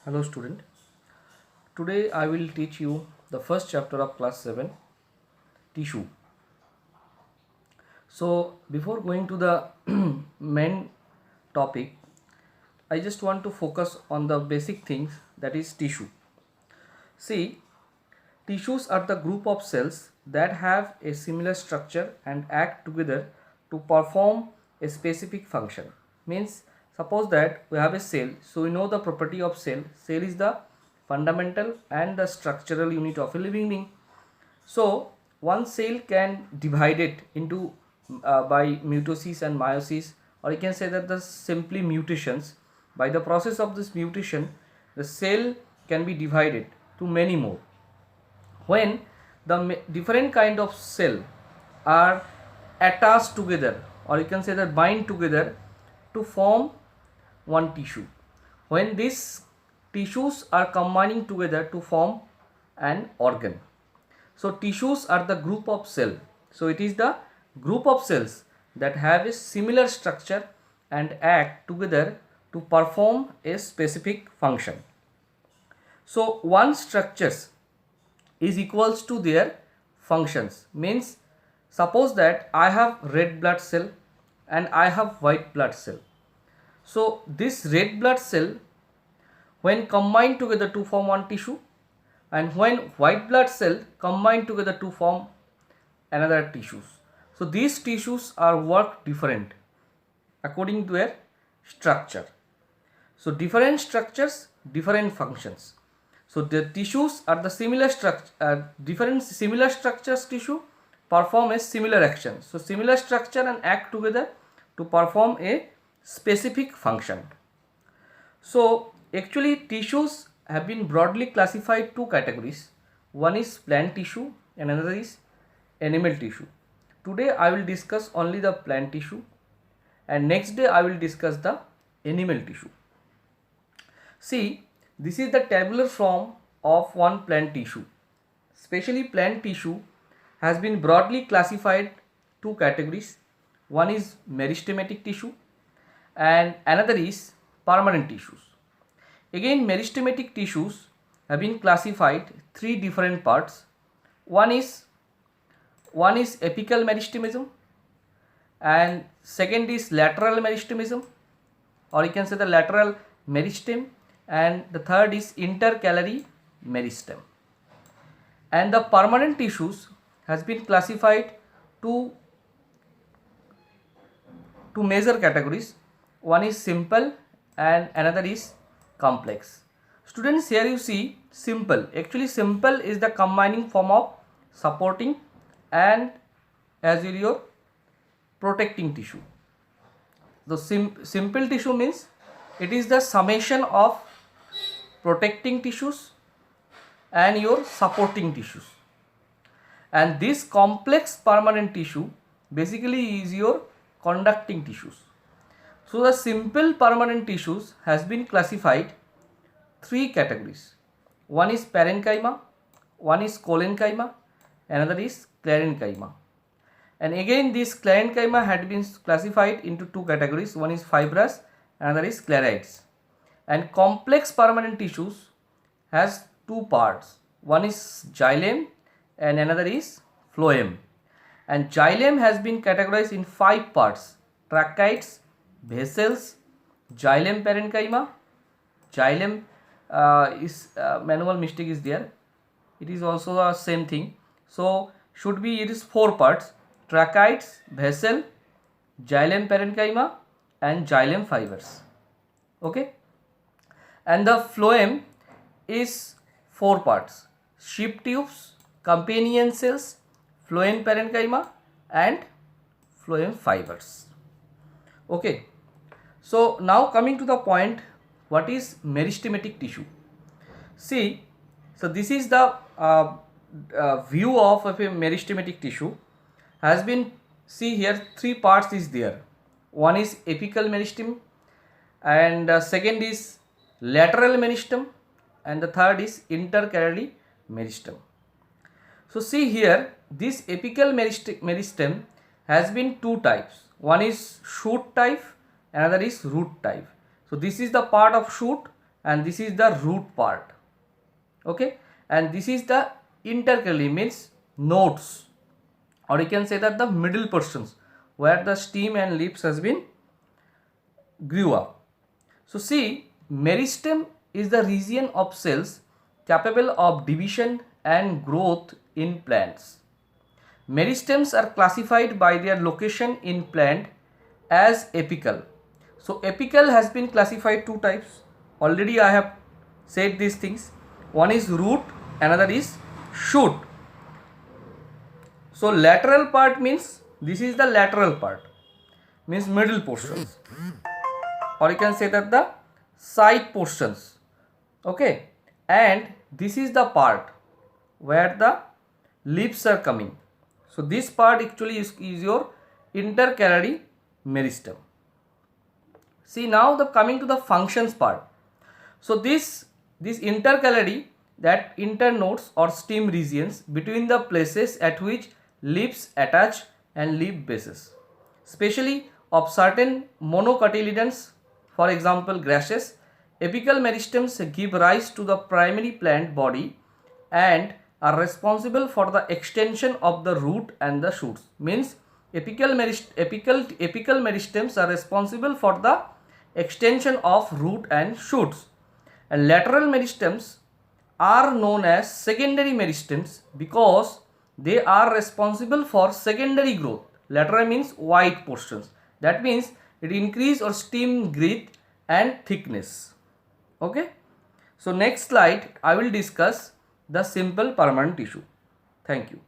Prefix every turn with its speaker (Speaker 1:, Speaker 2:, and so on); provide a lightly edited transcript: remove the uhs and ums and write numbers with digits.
Speaker 1: Hello student. Today I will teach you the first chapter of class 7, tissue. So before going to the main topic, I just want to focus on the basic things, that is tissue. See, tissues are the group of cells that have a similar structure and act together to perform a specific function. Means suppose that we have a cell, so we know the property of cell. Cell is the fundamental and the structural unit of a living being. So one cell can divide it into by mitosis and meiosis, or you can say that the simply mutations. By the process of this mutation, the cell can be divided to many more. When the different kind of cell are attached together, or you can say that bind together to form one tissue. When these tissues are combining together to form an organ. So tissues are the group of cell. So it is the group of cells that have a similar structure and act together to perform a specific function. So one structures is equals to their functions. Means suppose that I have red blood cell and I have white blood cell. So this red blood cell, when combined together to form one tissue, and when white blood cell combine together to form another tissues. So these tissues are work different according to their structure. So different structures, different functions. So the tissues are the similar structure, different similar structures tissue perform a similar action. So similar structure and act together to perform a specific function. So actually tissues have been broadly classified two categories. One is plant tissue and another is animal tissue. Today I will discuss only the plant tissue, and next day I will discuss the animal tissue. See, this is the tabular form of one plant tissue. Especially plant tissue has been broadly classified two categories. One is meristematic tissue and another is permanent tissues. Again, meristematic tissues have been classified three different parts. One is apical meristemism, and second is lateral meristemism, or you can say the lateral meristem, and the third is intercalary meristem. And the permanent tissues has been classified to major categories. One is simple and another is complex. Students, here you see simple. Actually simple is the combining form of supporting and as well your protecting tissue. The simple tissue means it is the summation of protecting tissues and your supporting tissues. And this complex permanent tissue basically is your conducting tissues. So the simple permanent tissues has been classified three categories. One is parenchyma, one is collenchyma, another is sclerenchyma. And again this sclerenchyma had been classified into two categories. One is fibrous, another is sclerites. And complex permanent tissues has two parts. One is xylem and another is phloem. And xylem has been categorized in five parts: tracheids, vessels, xylem parenchyma. Xylem is manual mistake is there. It is also the same thing. So should be, it is four parts: tracheids, vessel, xylem parenchyma and xylem fibers. Okay. And the phloem is four parts: sheep tubes, companion cells, phloem parenchyma and phloem fibers. Okay. So now coming to the point, what is meristematic tissue? See, so this is the view of a meristematic tissue. Has been, see here three parts is there. One is apical meristem, and second is lateral meristem, and the third is intercalary meristem. So see here, this apical meristem has been two types. One is shoot type, another is root type. So this is the part of shoot and this is the root part. Okay, and this is the intercalary, means nodes, or you can say that the middle portions where the stem and leaves has been grew up. So see, meristem is the region of cells capable of division and growth in plants. Meristems are classified by their location in plant as apical. So apical has been classified two types. Already I have said these things. One is root, another is shoot. So lateral part means this is the lateral part, means middle portions, or you can say that the side portions. Okay, and this is the part where the leaves are coming. So this part actually is your intercalary meristem. See, now the coming to the functions part. So this intercalary, that internodes or stem regions between the places at which leaves attach and leaf bases, especially of certain monocotyledons, for example grasses. Apical meristems give rise to the primary plant body and are responsible for the extension of the root and the shoots. Means apical meristems are responsible for the extension of root and shoots, and lateral meristems are known as secondary meristems because they are responsible for secondary growth. Lateral means white portions, that means it increase or stem breadth and thickness. Okay, so next slide I will discuss the simple permanent tissue. Thank you.